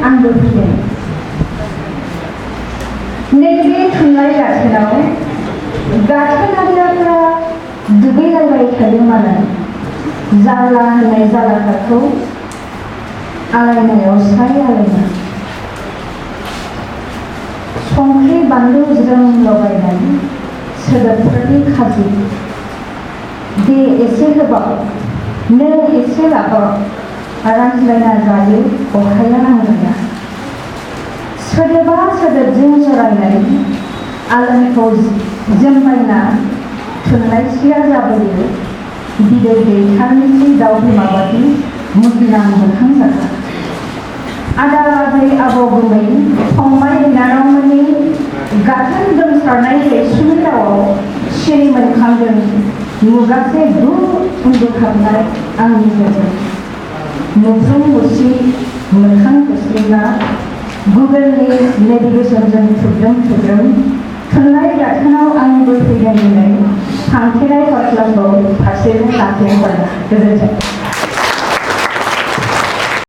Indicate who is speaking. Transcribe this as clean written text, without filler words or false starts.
Speaker 1: आंबो फैदों। नैबे थुनलाइ गाथोनाव गाथोनारिफ्रा दुगैलायबाय थादोंमोन। जाला होननाय जालाखाखौ आलायनायाव साय आलायना संख्रि बानलु ज्रोम लगायनाय सोदोबफोरनि खाजि दे एसे होबाव नों एसे लाबाव रानज्लायना जायो अखाया नांलाया सोदोबा सोदोबजों जरायनाय आलमखौ जोमबायना थुनलाइसिया जाबोयो बिदै दैखारनोसै दाउ बिमाबादि मुगिनां मोखां जाथा आदा बाजै आबौ गुमै फंबाय बिनानावमोननि गाथोन गोमसारनाय रैसुमै रावआव सिरि मोनखांदों मुगासे उन्दुहाबनाय आंनि गोजोन मुब्रुम मुसि मोखां खोस्लिना गुगोलनि नेभिगेसनजों थुग्रोम थुनलाइ गाथोनाव आंबो फैदों दिनै थांफेरनाय बाथ्राखौ फारसेजों लाखिनो गोजोन्थों।